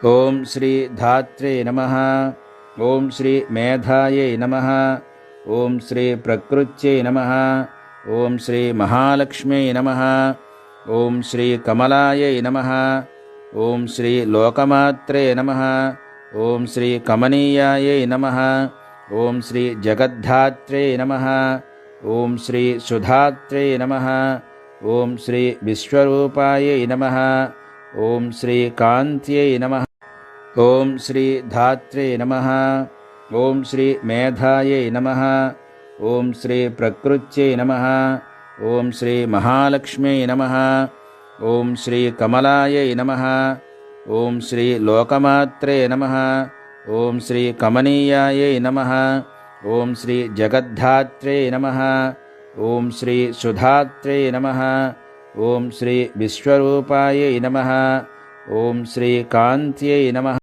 ओम श्री धात्रे नमः। ओम श्री मेधायै नमः। ओम श्री प्रकृत्यै नमः। ओम श्री महालक्ष्म्यै नमः। ओम श्री कमलायै नमः। ओम श्री लोकमात्रे नमः। ओम श्री कमनीयायै नमः। ओम श्री जगद्धात्रे नमः। ओम श्री सुधात्रे नमः। ओम श्री विश्वरूपायै नमः। ओम श्री कान्त्यै नमः। ओम श्री धात्रे नमः। ओम श्री मेधायै नमः। ओम श्री प्रकृत्यै नमः। ओम श्री महालक्ष्म्यै नमः। ओम श्री कमलायै नमः। ओम श्री लोकमात्रे नमः। ओम श्री कमनीयायै नमः। ओम श्री जगद्धात्रे नमः। ओम श्री सुधात्रे नमः। ओम श्री विश्वरूपायै नमः। ओम श्री कान्त्यै नमः।